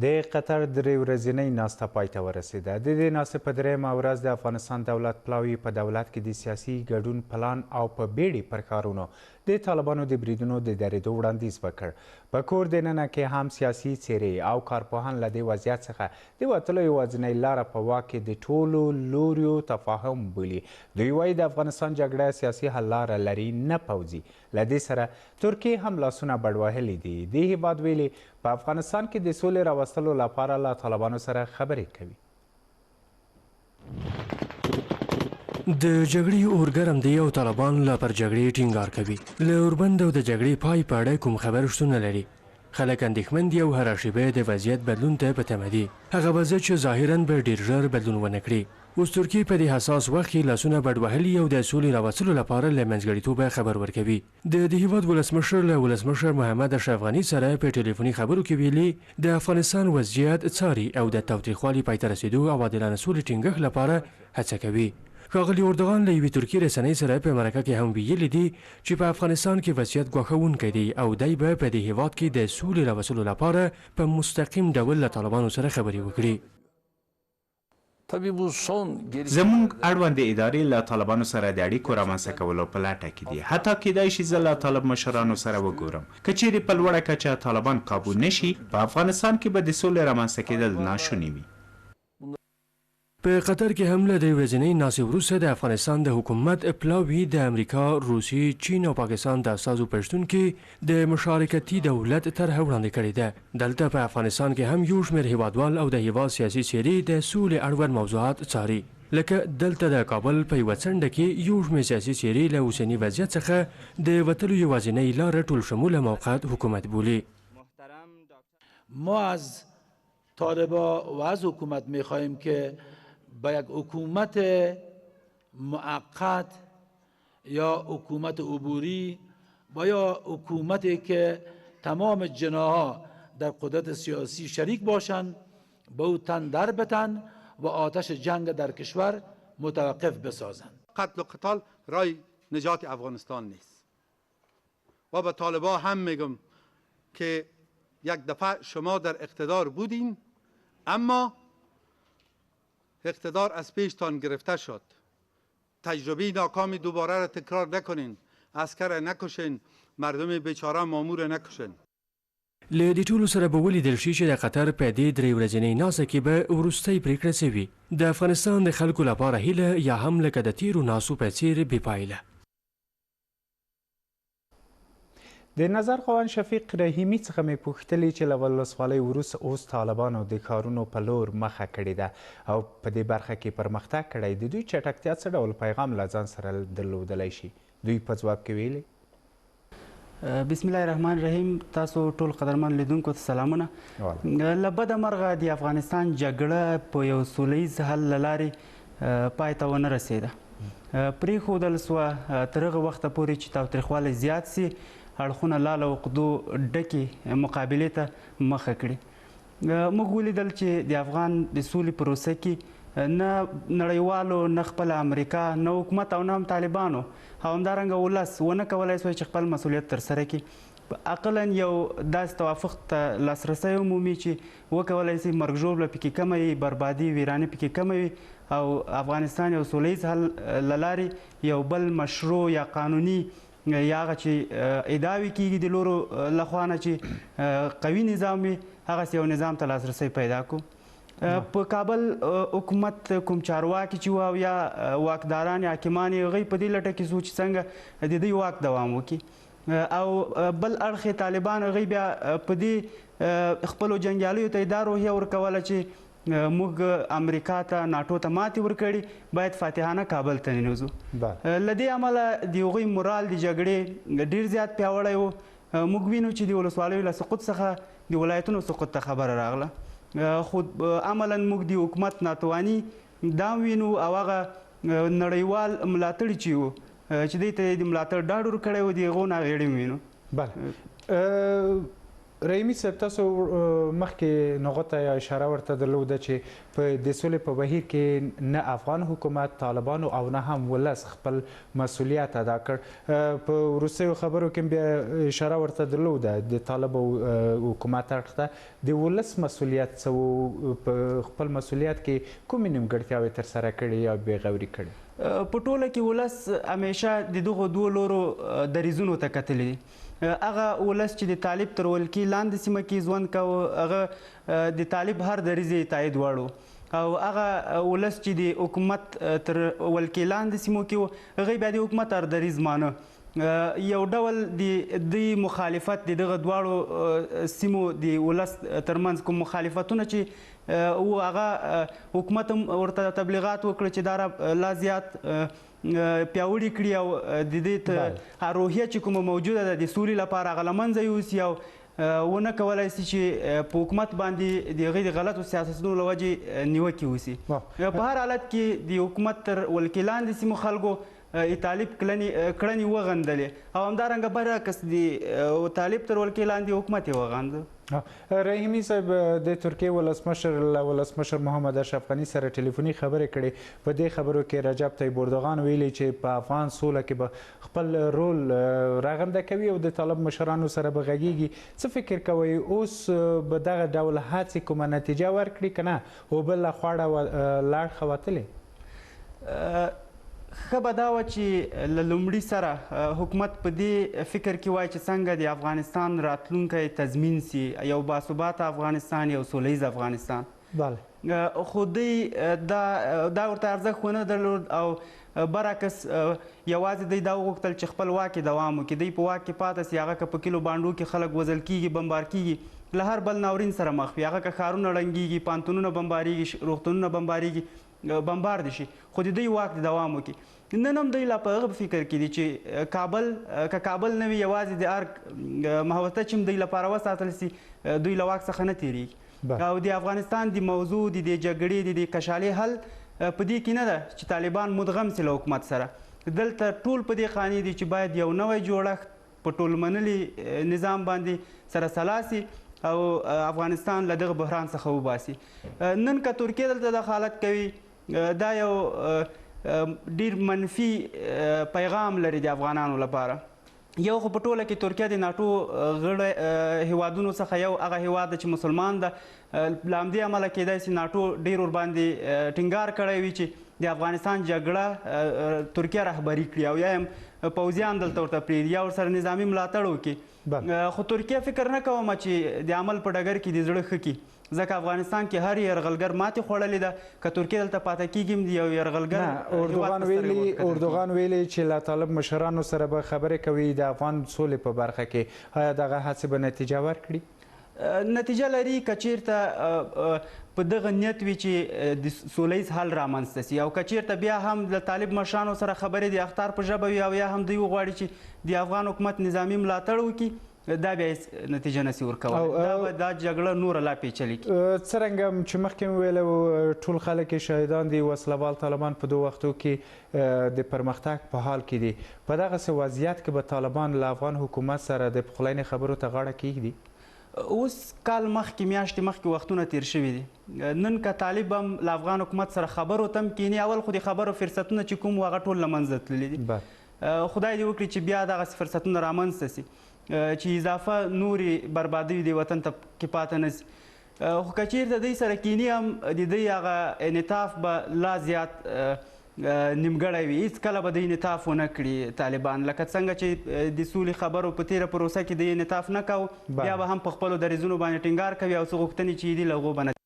د قطر درې ورځنۍ ناسته پای ته ورسېده. د دې ناستې په درېیمه ورځ د افغانستان دولت پلاوي په دولت کې د سیاسي ګډون پلان او په بیړې پر کارونو د طالبانو د بریدونو د درېدو وړاندیز وکړ. په کور دننه کې هم سیاسي څیرې او کارپوهان له دې وضعیت څخه د وتلو یوازینۍ لاره په واک کې د ټولو لوریو تفاهم بولي. دوی وایي د افغانستان جګړه سیاسي حل لاره لري نه پوځي. له دې سره ترکیې هم لاسونه بډوهلي دي. دې هیواد ویلي په افغانستان کې د سولې راوستلو لپاره له طالبانو سره خبرې کوي. د جګړې اور ګرم دی او طالبان لا پر جګړې ټینګار کوي. له اوربند او د جګړې پای په اړه کوم خبر شتون نه لري. خلک اندېښمن دي او هره شیبه د وضعیت بدلون ته په تمه دي. هغه وضعیت چې ظاهراً به ډېر ژر بدلون ونه کړي. اوس ترکیې په دې حساس وخت کې لاسونه بډوهلي او د سولې راوستلو لپاره له منځګړیتوبه خبر ورکوي. د هیواد ولسمشر له ولسمشر محمد اشرف غني سره په ټلیفوني خبرو کې ویلي د افغانستان وضعیت څاري او د تاوتریخوالي پای ته رسېدو او عادلانه سولې ټینګښت لپاره هڅه کوي. ښاغلي اردوغان له یوې ترکي رسنۍ سره په مرکه کې هم ویلي دي چې په افغانستان کې وضعیت ګواښونکی دی او دی به په دې هیواد کې د سولې راوستلو لپاره په مستقیم ډول له طالبانو سره خبرې وکړي. زموږ اړوندې ادارې له طالبانو سره د اړیکو رامنځته کولو په لټه کې دي. حتی کیدای شي زه له طالب مشرانو سره وګورم. که چیرې په لوړه کچه طالبان قابو نشي په افغانستان کې به د سولې رامنځته کېدل ناشوني وي. په قطر کې هم له دې ورځنۍ ناستې وروسته د افغانستان د حکومت پلاوي د امریکا، روسیې، چین او پاکستان د استازو په شتون کې د مشارکتي دولت طرحه وړاندې کړې ده. دلته په افغانستان کې هم یو شمېر هیوادوال او د هیواد سیاسي څیرې د سولې اړوند موضوعات څاري. لکه دلته د کابل په یوه څنډه کې یو شمېر سیاسي څیرې له اوسني وضعیت څخه د وتلو یوازینۍ لاره ټول شموله موقت حکومت بولي. ما از طالبا و از حکومت میخواهیم که با یک حکومت موقت یا حکومت عبوری و یا حکومتی که تمام جناح‌ها در قدرت سیاسی شریک باشند به او تن در بتن و آتش جنگ در کشور متوقف بسازند. قتل و قتال رای نجات افغانستان نیست و به طالبا هم میگم که یک دفعه شما در اقتدار بودین اما اقتدار از پیشتان گرفته شد. تجربه ناکامی دوباره را تکرار نکنین. عسکر نکشین، مردم بیچاره مامور نکشین. له دې ټولو سره به ولیدل شي چې د قطر په دې درې ورځنۍ ناسته کې به وروستۍ پریکړه شوي. د افغانستان د خلکو لپاره هیله یا هم لکه د تیرو ناستو په څیر بې پایله. د نظر خوان شفیق رحیمي څخه مې پوښتلي چې له ولسوالۍ وروسته اوس طالبانو د کارونو په لور مخه کړې ده او په دې برخه کې پرمختګ کړی. د دوی چټکتیا څه ډول پیغام له ځان سره درلودلی شي؟ دوی په ځواب کې ویلي: بسم الله الرحمن الرحیم. تاسو ټول قدرمن لیدونکو ته سلامونه. له بده مرغه د افغانستان جګړه په یو سولیز حل له لارې پای ته ونه رسېده. پرېښودل سوه تر هغه وخته پورې چې تاوتریخوالی زیات سي، اړخونه لاله عقدو ډکې مقابلې ته مخه کړي. موږ ولیدل چې د افغان د سولې پروسه کې نه نړیوالو، نه خپله امریکا، نه حکومت او نه هم طالبانو او همدارنګه ولس ونه کولی سوی چې خپل مسؤلیت ترسره کړي. عقلا یو داسې توافق ته لاسرسی ومومي چې وکولی سي مرګ ژوبله پکې کمه وي، بربادي ویراني پکې کمه وي او افغانستان یو سولیز حل له لارې یو بل مشروع یا قانوني یا هغه چې ادعاوې کېږي د لورو لخوا نه چې قوي نظام وي هغسې یو نظام ته لاسرسی پیدا کړو. په کابل حکومت کوم چارواکي چې وو او یا واکداران یا حاکمان یې هغوی په دې لټه کې سو چې څنګه د دوی واک دوام وکړي او بل اړخ طالبان هغوی بیا په دې خپلو جنګیالیو ته دا روحیه ورکوله چې موږ امریکا ته ناټو ته ماتې ورکړې، باید فاتحانه کابل ته ننوځو. له دې امله د هغوی مورال د جګړې ډېر زیات پیاوړی و. موږ وینو چې د ولسوالیو له سقوط څخه د ولایتونو سقوط ته خبره راغله. خو عملا موږ د حکومت ناتواني دا وینو او هغه نړیوال ملاتړي چې وو چې دوی ته د ملاتړ ډاډ ورکړی و د هغو نه هغې وینو. رحیمي صاحب تاسو مخکې نغو ته اشاره ورته درلوده چې په د سولې په بهیر کې نه افغان حکومت طالبانو او نه هم ولس خپل مسؤلیت ادا کړ په وروستیو خبرو کې بیا اشاره ورته درلوده د طالب او حکومت اړخ ته د ولس مسؤلیت څه په خپل مسؤلیت کې کومې نیمګړتیاوې ترسره کړې یا بېغوري کړې په ټوله کې ولس همیشه د دغو دوو لورو دریځونو ته کتلی دي هغه ولس چې د طالب تر ولکې لاندې سیمه کې ژوند کوه هغه د طالب هر دریځ یې تایید وړو او هغه ولس چې د حکومت تر ولکې لاندې سیمو کې و هغوی بیا د حکومت هر دریځ مانه یو ډول د دوی مخالفت د دغه دواړو سیمو د ولس ترمنځ کوم مخالفتونه چې و هغه حکومت هم ورته تبلیغات وکړه چې دا لا زیات پیاوړي کړي او د دې روحیه چې کومه موجوده ده د سولې لپاره هغه له منځه یوسي او ونه کولی سي چې په حکومت باندې د هغوی د غلطو سیاستونو له وجې نیوکې وسي په هر حالت کې د حکومت تر ولکې لاندې سیمو خلکو طالب کړنې وغندلې او همدارنګه برعکس د طالب تر ولکې لاندې حکومت یې وغنده رحیمي صاحب د ترکیې ولسمشر له ولسمشر محمد اشرف غني سره ټلیفوني خبرې کړې په دې خبرو کې رجب طیب اردوغان ویلي چې په افغان سوله کې به خپل رول راغنده کوي او د طالب مشرانو سره به غږیږي څه فکر کوئ اوس به دغه ډول هڅې کومه نتیجه ورکړي که نه او بل خواړه لاړ خوتلې ښه به دا وه چې له لومړي سره حکومت په دې فکر کې وای چې څنګه د افغانستان راتلونکی تضمین سي یو باثباته افغانستان یو سوله ییز افغانستان خو دوی دا ورته ارزښت ونه درلود او برعکس یوازې دوی دا وغوښتل چې خپل واک یې دوام وکړي دوی په واک کې پاته سي هغه که په کلو بانډو کې خلک وژل کیږي بمبار کیږي له هر بل ناورین سره مخ وي هغه که ښارونه ړنګېږي پانتونونه بمبارېږي روغتونونه بمبارېږي بمبار دي شي خو د دوی واک د دوام وکړي نن هم دوی لا په هغه فکر کې دي چې کابل نه وي یوازې د ارګ محوطه چې هم دوی لپاره وساتل سي دوی له واک څخه نه تېرېږي او د افغانستان د موضوع د دې جګړې د دې کشالې حل په دې کې نه ده چې طالبان مدغم سي له حکومت سره دلته ټول په دې خانې دي چې باید یو نوی جوړښت په ټول منلي نظام باندې سره سلا سي او افغانستان له دغه بحران څخه وباسي نن که ترکیه دلته دخالت کوي دا یو ډیر منفي پیغام لري د افغانانو لپاره یو خو په ټوله کې ترکیه د ناټو غړي هیوادونو څخه یو هغه هیواد چې مسلمان ده له همدې امله کیدای سي ناټو ډیر ورباندې ټینګار کړی وي چې د افغانستان جګړه ترکیه رهبري کړي او یا هم پوځیان دلته ورته پرېږدي یا ورسره نظامي ملاتړ وکړي خو ترکیه فکر نه کوم چې د عمل په ډګر کې د زړه ښه کړي ځکه افغانستان کې هر یرغلګر ماتې خوړلې ده که ترکیه دلته پاته کېږي هم د یو یرغلګر اردوغان ویلي چې له طالب مشرانو سره به خبرې کوي د افغان سولې په برخه کې آیا دغه هڅې به نتیجه ورکړي نتیجه لري که چیرته په دغه نیت وي چې د سوله ییز حل رامنځته سي او که چیرته بیا هم د طالب مشرانو سره خبرې د اخطار په ژبه وي او یا هم دوی وغواړي چې د افغان حکومت نظامي ملاتړ وکړي دا بیا نتیجه نسي ورکولی دا جګړه نوره لا پیچلې کړي څرنګه چې مخکې مې ویلی ټول خلک شاهدان دي وسلوال طالبان په دو وختو کې د پرمختګ په حال کې دي په دغسې وضعیت کې به طالبان له افغان حکومت سره د پخلاینې خبرو ته غاړه کیږدي اوس کال مخکې میاشتې مخکې وختونه تیر شوي دي نن که طالب هم له افغان حکومت سره خبرو ته هم کینی اول خو د خبرو فرصتونه چې کوم هغه ټول له منځه تللي دي خدای دې وکړي چې بیا دغسې فرصتونه رامنځته سي چې اضافه نورې بربادي د وطن ته کې پاته نه سي خو که چیرته دوی سره کینی هم د دوی هغه انعطاف به لا زیات نیمګړی وي هېڅکله به دوی انعطاف ونه کړي طالبان لکه څنګه چې د سولې خبرو په تېره پروسه کې دوی انعطاف نه کوو بیا به هم په خپلو دریځونو باندې ټینګار کوي او څه غوښتنې چې یې دي له هغو به